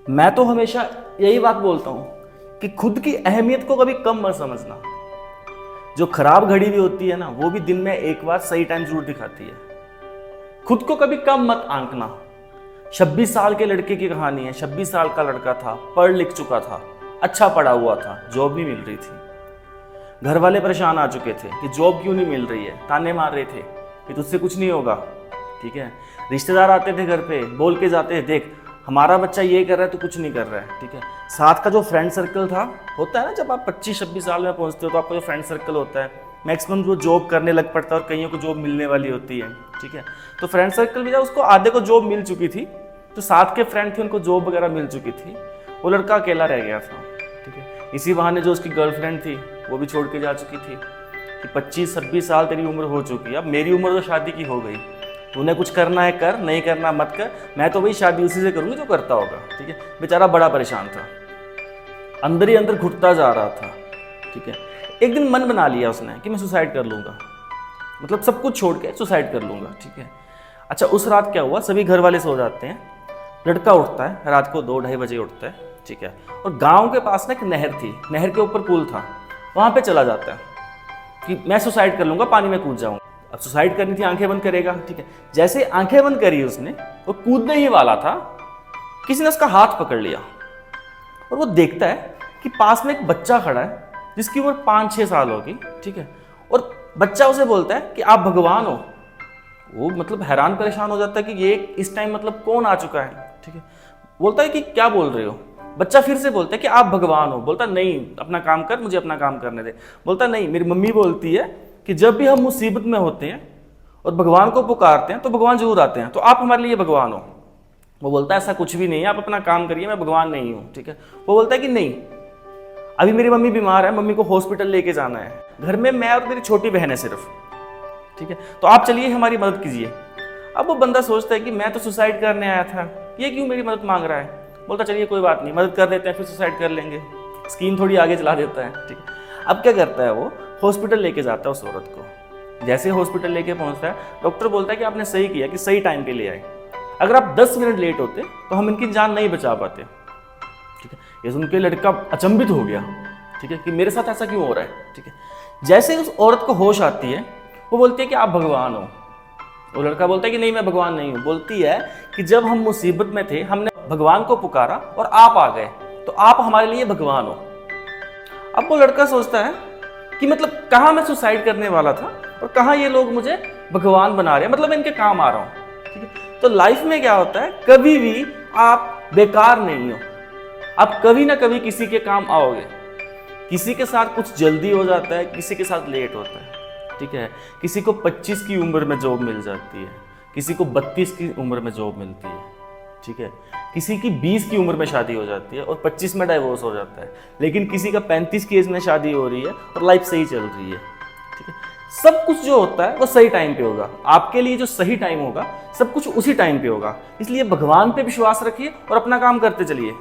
मैं तो हमेशा यही बात बोलता हूँ कि खुद की अहमियत को कभी कम मत समझना। जो खराब घड़ी भी होती है ना, वो भी दिन में एक बार सही टाइम जरूर दिखाती है। खुद को कभी कम मत आंकना। 26 साल के लड़के की कहानी है। 26 साल का लड़का था, पढ़ लिख चुका था, अच्छा पढ़ा हुआ था, जॉब नहीं मिल रही थी। घर वाले परेशान आ चुके थे कि जॉब क्यों नहीं मिल रही है, ताने मार रहे थे कि तुझसे कुछ नहीं होगा। ठीक है, रिश्तेदार आते थे घर पे, बोल के जाते थे, देख हमारा बच्चा ये कर रहा है तो कुछ नहीं कर रहा है। ठीक है, साथ का जो फ्रेंड सर्कल था, होता है ना जब आप 25-26 साल में पहुंचते हो तो आपका जो फ्रेंड सर्कल होता है मैक्सिमम जो जॉब करने लग पड़ता है और कईयों को जॉब मिलने वाली होती है। ठीक है, तो फ्रेंड सर्कल में जब उसको आधे को जॉब मिल चुकी थी, जो साथ के फ्रेंड थे उनको जॉब वगैरह मिल चुकी थी, वो लड़का अकेला रह गया था। ठीक है, इसी बहाने जो उसकी गर्लफ्रेंड थी वो भी छोड़ के जा चुकी थी कि 25-26 साल तेरी उम्र हो चुकी है, अब मेरी उम्र तो शादी की हो गई, तूने कुछ करना है कर, नहीं करना मत कर, मैं तो वही शादी उसी से करूँगी जो करता होगा। ठीक है, बेचारा बड़ा परेशान था, अंदर ही अंदर घुटता जा रहा था। ठीक है, एक दिन मन बना लिया उसने कि मैं सुसाइड कर लूँगा, मतलब सब कुछ छोड़ के सुसाइड कर लूँगा। ठीक है, अच्छा उस रात क्या हुआ, सभी घर वाले सो जाते हैं, लड़का उठता है रात को 2-2:30 बजे उठता है। ठीक है, और गाँव के पास ना एक नहर थी, नहर के ऊपर पुल था, वहाँ पे चला जाता है कि मैं सुसाइड कर लूँगा, पानी में कूद जाऊँगा। अब सुसाइड करनी थी, आंखें बंद करेगा। ठीक है, जैसे आंखें बंद करी उसने, वो कूदने ही वाला था, किसी ने उसका हाथ पकड़ लिया और वो देखता है कि पास में एक बच्चा खड़ा है जिसकी उम्र 5-6 साल होगी। ठीक है, और बच्चा उसे बोलता है कि आप भगवान हो। वो मतलब हैरान परेशान हो जाता है कि ये इस टाइम मतलब कौन आ चुका है। ठीक है, बोलता है कि क्या बोल रहे हो। बच्चा फिर से बोलता है कि आप भगवान हो। बोलता नहीं, अपना काम कर, मुझे अपना काम करने दे। बोलता नहीं, मेरी मम्मी बोलती है कि जब भी हम मुसीबत में होते हैं और भगवान को पुकारते हैं तो भगवान जरूर आते हैं, तो आप हमारे लिए भगवान हो। वो बोलता है ऐसा कुछ भी नहीं है, आप अपना काम करिए, मैं भगवान नहीं हूँ। ठीक है, वो बोलता है कि नहीं, अभी मेरी मम्मी बीमार है, मम्मी को हॉस्पिटल लेके जाना है, घर में मैं और मेरी छोटी बहन है सिर्फ। ठीक है, तो आप चलिए हमारी मदद कीजिए। अब वो बंदा सोचता है कि मैं तो सुसाइड करने आया था, ये क्यों मेरी मदद मांग रहा है। बोलता चलिए कोई बात नहीं, मदद कर देते हैं, फिर सुसाइड कर लेंगे। स्कीम थोड़ी आगे चला देता है। ठीक है, अब क्या करता है, वो हॉस्पिटल लेके जाता है उस औरत को। जैसे हॉस्पिटल लेके पहुंचता है, डॉक्टर बोलता है कि आपने सही किया कि सही टाइम पे ले आए, अगर आप 10 मिनट लेट होते तो हम इनकी जान नहीं बचा पाते। ठीक है, ये सुन के लड़का अचंभित हो गया। ठीक है, कि मेरे साथ ऐसा क्यों हो रहा है। ठीक है, जैसे उस औरत को होश आती है, वो बोलती है कि आप भगवान हो। वो लड़का बोलता है कि नहीं, मैं भगवान नहीं हूँ। बोलती है कि जब हम मुसीबत में थे हमने भगवान को पुकारा और आप आ गए, तो आप हमारे लिए भगवान हो। अब वो लड़का सोचता है कि मतलब कहाँ मैं सुसाइड करने वाला था और कहाँ ये लोग मुझे भगवान बना रहे हैं, मतलब मैं इनके काम आ रहा हूँ। ठीक है, तो लाइफ में क्या होता है, कभी भी आप बेकार नहीं हो, आप कभी ना कभी किसी के काम आओगे। किसी के साथ कुछ जल्दी हो जाता है, किसी के साथ लेट होता है। ठीक है, किसी को 25 की उम्र में जॉब मिल जाती है, किसी को 32 की उम्र में जॉब मिलती है। ठीक है, किसी की 20 की उम्र में शादी हो जाती है और 25 में डाइवोर्स हो जाता है, लेकिन किसी का 35 की एज में शादी हो रही है और लाइफ सही चल रही है। ठीक है, सब कुछ जो होता है वो सही टाइम पे होगा। आपके लिए जो सही टाइम होगा, सब कुछ उसी टाइम पे होगा। इसलिए भगवान पे विश्वास रखिए और अपना काम करते चलिए।